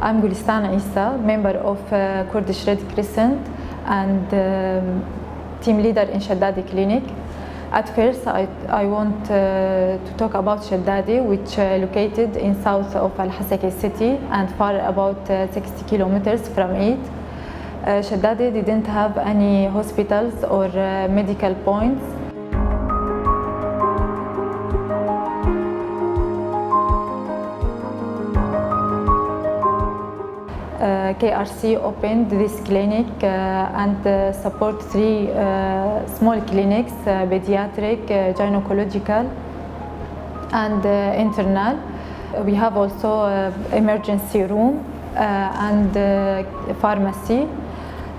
I'm Gulistan Issa, member of Kurdish Red Crescent and team leader in Shaddadi Clinic. At first, I want to talk about Shaddadi, which located in south of Al-Hasaka city and far about 60 kilometers from it. Shaddadi didn't have any hospitals or medical points. KRC opened this clinic and support 3 small clinics, pediatric, gynecological and internal. We have also emergency room and pharmacy.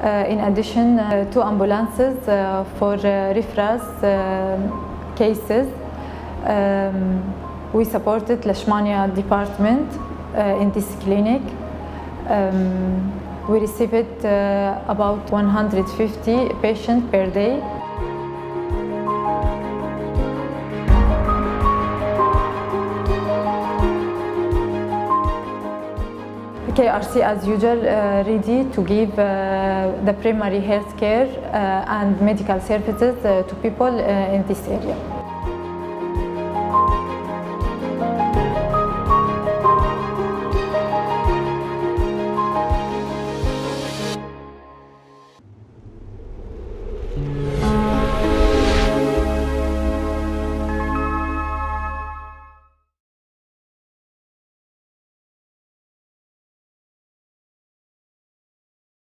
In addition, 2 ambulances for referrals cases. We supported Leishmania department in this clinic. We received about 150 patients per day. KRC as usual ready to give the primary health care and medical services to people in this area.